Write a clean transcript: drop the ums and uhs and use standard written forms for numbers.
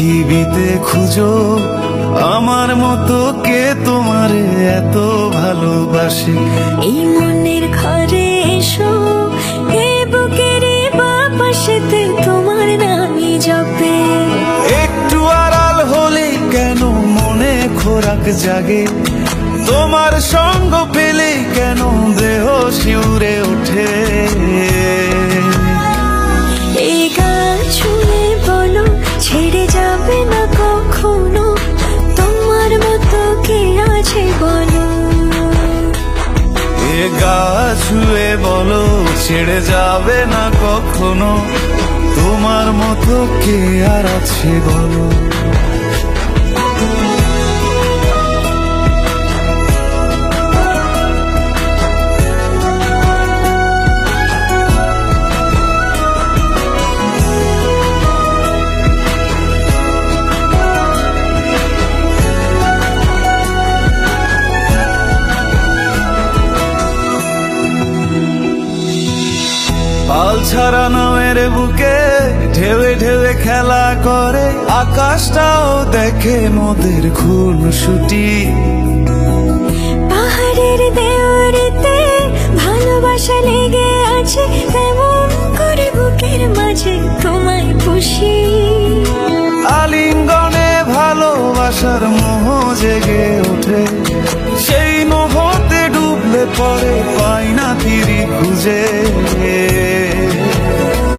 পৃথিবীতে খুঁজো আমার মতো কে তোমারে এত ভালোবাসে। এই মনের ঘরে এসো, এ বুকের বাপাশেতে তোমার নামই জপে। একটু আড়াল হলে কেন মনে খোরাক জাগে, তোমার সঙ্গ পেলে কেন দেহ শিউরে ওঠে। এই গান শুনে বলো ছেড়ে যাবে না কখনো, তোমার মতো কে আছে বলো। এ গা ছুঁয়ে বলো ছেড়ে যাবে না কখনো, তোমার মতো কে আর আছে বলো। পাল ছাড়া নামের বুকে ঢেউে ঢেউে খেলা করে, আকাশটাও দেখে মোদের খুনসুটি। পাহাড়ের দেওয়ারিতে ভালোবাসা লেগে আছে, তেমন করে বুকের মাঝে তোমায় পুষি। আলিঙ্গনে ভালোবাসার মোহ জেগে ওঠে, সেই মোহতে ডুবলে পরে পাই না তীরি খুঁজে।